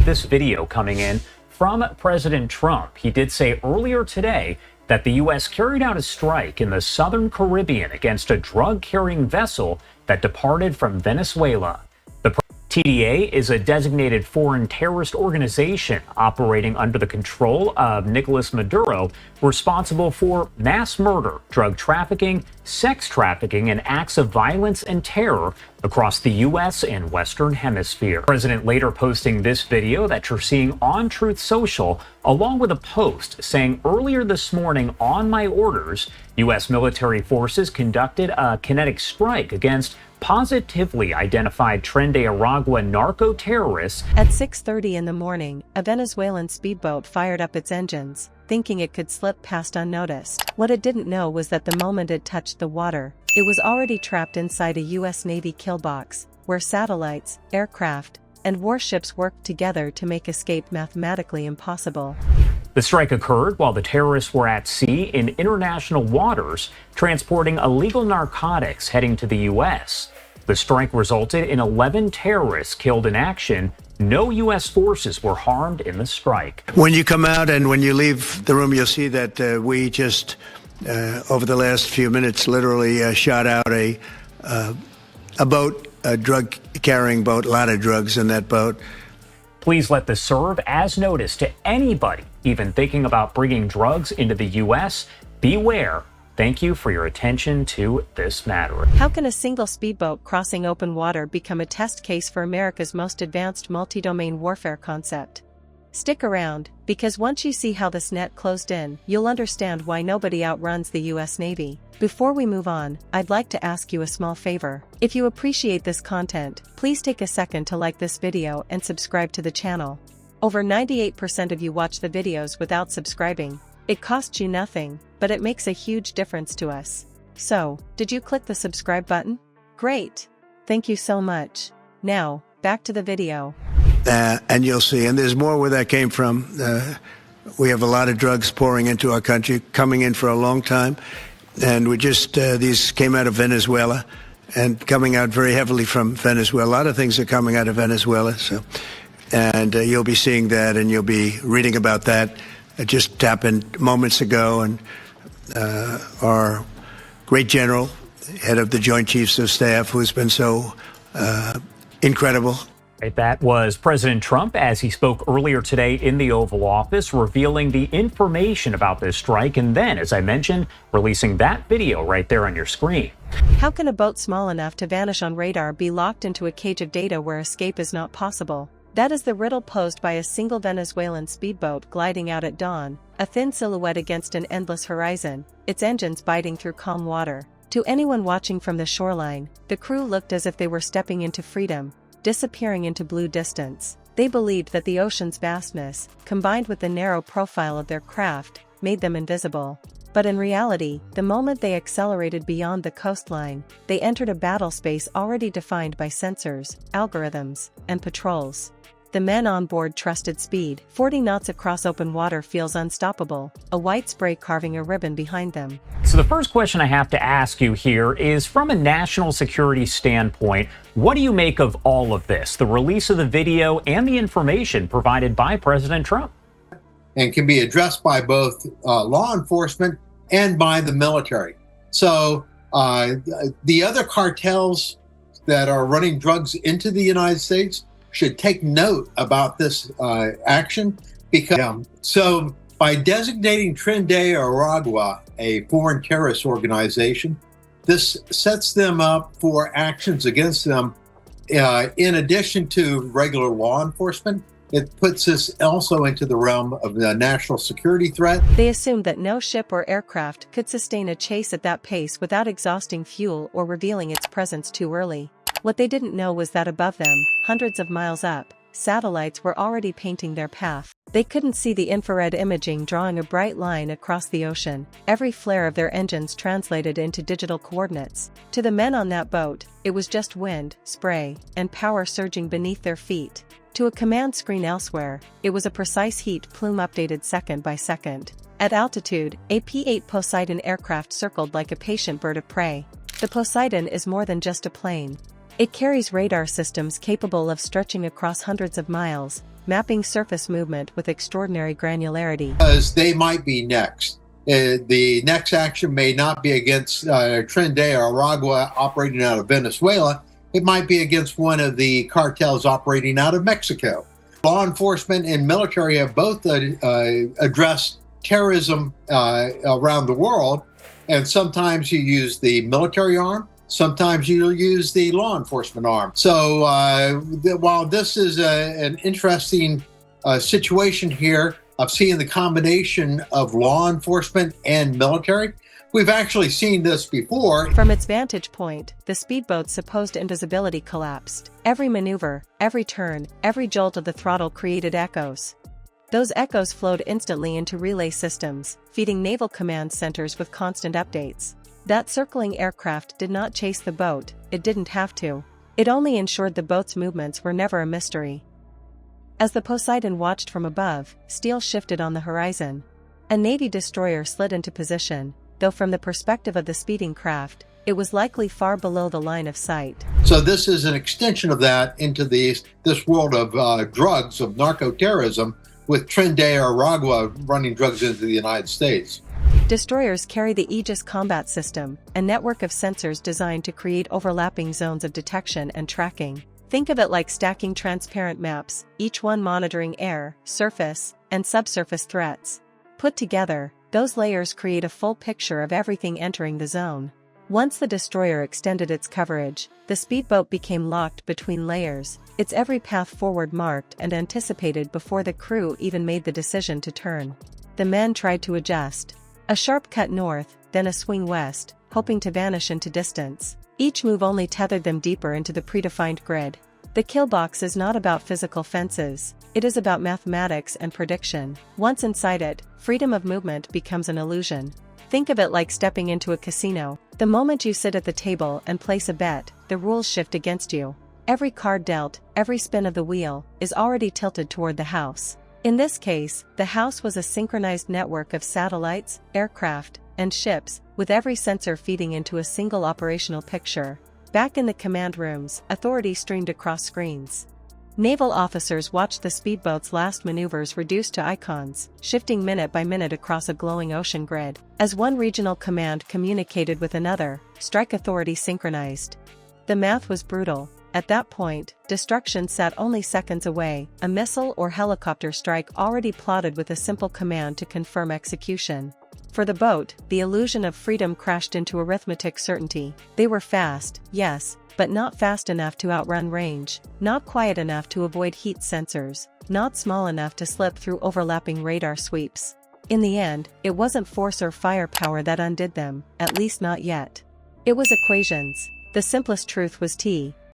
with this video coming in from President Trump. He did say earlier today that the U.S. carried out a strike in the southern Caribbean against a drug-carrying vessel that departed from Venezuela. The TDA is a designated foreign terrorist organization operating under the control of Nicolas Maduro, responsible for mass murder, drug trafficking, sex trafficking, and acts of violence and terror across the U.S. and Western Hemisphere. The president later posting this video that you're seeing on Truth Social, along with a post saying earlier this morning, on my orders, U.S. military forces conducted a kinetic strike against positively identified Tren de Aragua narco-terrorists. At 6:30 in the morning, a Venezuelan speedboat fired up its engines, thinking it could slip past unnoticed. What it didn't know was that the moment it touched the water, it was already trapped inside a U.S. Navy killbox, where satellites, aircraft, and warships worked together to make escape mathematically impossible. The strike occurred while the terrorists were at sea in international waters, transporting illegal narcotics heading to the U.S. The strike resulted in 11 terrorists killed in action. No U.S. forces were harmed in the strike. When you come out and when you leave the room, you'll see that we just, over the last few minutes, literally shot out a boat, a drug-carrying boat, a lot of drugs in that boat. Please let this serve as notice to anybody even thinking about bringing drugs into the U.S. Beware. Thank you for your attention to this matter. How can a single speedboat crossing open water become a test case for America's most advanced multi-domain warfare concept? Stick around, because once you see how this net closed in, you'll understand why nobody outruns the U.S. Navy. Before we move on, I'd like to ask you a small favor. If you appreciate this content, please take a second to like this video and subscribe to the channel. Over 98% of you watch the videos without subscribing. It costs you nothing, but it makes a huge difference to us. So, did you click the subscribe button? Great! Thank you so much. Now, back to the video. And you'll see, and there's more where that came from. We have a lot of drugs pouring into our country, coming in for a long time. And we just, these came out of Venezuela and coming out very heavily from Venezuela. A lot of things are coming out of Venezuela. So, and you'll be seeing that and you'll be reading about that. It just happened moments ago. And our great general, head of the Joint Chiefs of Staff, who's been so incredible. That was President Trump as he spoke earlier today in the Oval Office, revealing the information about this strike, and then, as I mentioned, releasing that video right there on your screen. How can a boat small enough to vanish on radar be locked into a cage of data where escape is not possible? That is the riddle posed by a single Venezuelan speedboat gliding out at dawn, a thin silhouette against an endless horizon, its engines biting through calm water. To anyone watching from the shoreline, the crew looked as if they were stepping into freedom, disappearing into blue distance. They believed that the ocean's vastness, combined with the narrow profile of their craft, made them invisible. But in reality, the moment they accelerated beyond the coastline, they entered a battle space already defined by sensors, algorithms, and patrols. The men on board trusted speed. 40 knots across open water feels unstoppable, a white spray carving a ribbon behind them. So the first question I have to ask you here is, from a national security standpoint, what do you make of all of this, the release of the video and the information provided by President Trump? And can be addressed by both law enforcement and by the military. So the other cartels that are running drugs into the United States should take note about this action, because so by designating Tren de Aragua a foreign terrorist organization, this sets them up for actions against them in addition to regular law enforcement. It puts us also into the realm of the national security threat. They assumed that no ship or aircraft could sustain a chase at that pace without exhausting fuel or revealing its presence too early. What they didn't know was that above them, hundreds of miles up, satellites were already painting their path. They couldn't see the infrared imaging drawing a bright line across the ocean, every flare of their engines translated into digital coordinates. To the men on that boat, it was just wind, spray, and power surging beneath their feet. To a command screen elsewhere, it was a precise heat plume updated second by second. At altitude, a P-8 Poseidon aircraft circled like a patient bird of prey. The Poseidon is more than just a plane. It carries radar systems capable of stretching across hundreds of miles, mapping surface movement with extraordinary granularity. Because they might be next. The next action may not be against Trinidad or Aragua operating out of Venezuela. It might be against one of the cartels operating out of Mexico. Law enforcement and military have both addressed terrorism around the world, and sometimes you use the military arm, sometimes you'll use the law enforcement arm. So while this is an interesting situation here of seeing the combination of law enforcement and military, we've actually seen this before. From its vantage point, the speedboat's supposed invisibility collapsed. Every maneuver, every turn, every jolt of the throttle created echoes. Those echoes flowed instantly into relay systems, feeding naval command centers with constant updates. That circling aircraft did not chase the boat, it didn't have to. It only ensured the boat's movements were never a mystery. As the Poseidon watched from above, steel shifted on the horizon. A Navy destroyer slid into position, though from the perspective of the speeding craft, it was likely far below the line of sight. So this is an extension of that into this world of drugs, of narco-terrorism, with Trinidad or Aragua running drugs into the United States. Destroyers carry the Aegis combat system, a network of sensors designed to create overlapping zones of detection and tracking. Think of it like stacking transparent maps, each one monitoring air, surface, and subsurface threats. Put together, those layers create a full picture of everything entering the zone. Once the destroyer extended its coverage, the speedboat became locked between layers, its every path forward marked and anticipated before the crew even made the decision to turn. The men tried to adjust. A sharp cut north, then a swing west, hoping to vanish into distance. Each move only tethered them deeper into the predefined grid. The killbox is not about physical fences, it is about mathematics and prediction. Once inside it, freedom of movement becomes an illusion. Think of it like stepping into a casino. The moment you sit at the table and place a bet, the rules shift against you. Every card dealt, every spin of the wheel, is already tilted toward the house. In this case, the house was a synchronized network of satellites, aircraft, and ships, with every sensor feeding into a single operational picture. Back in the command rooms, authority streamed across screens. Naval officers watched the speedboat's last maneuvers reduce to icons, shifting minute by minute across a glowing ocean grid. As one regional command communicated with another, strike authority synchronized. The math was brutal. At that point, destruction sat only seconds away, a missile or helicopter strike already plotted with a simple command to confirm execution. For the boat, the illusion of freedom crashed into arithmetic certainty. They were fast, yes, but not fast enough to outrun range, not quiet enough to avoid heat sensors, not small enough to slip through overlapping radar sweeps. In the end, it wasn't force or firepower that undid them, at least not yet. It was equations. The simplest truth was T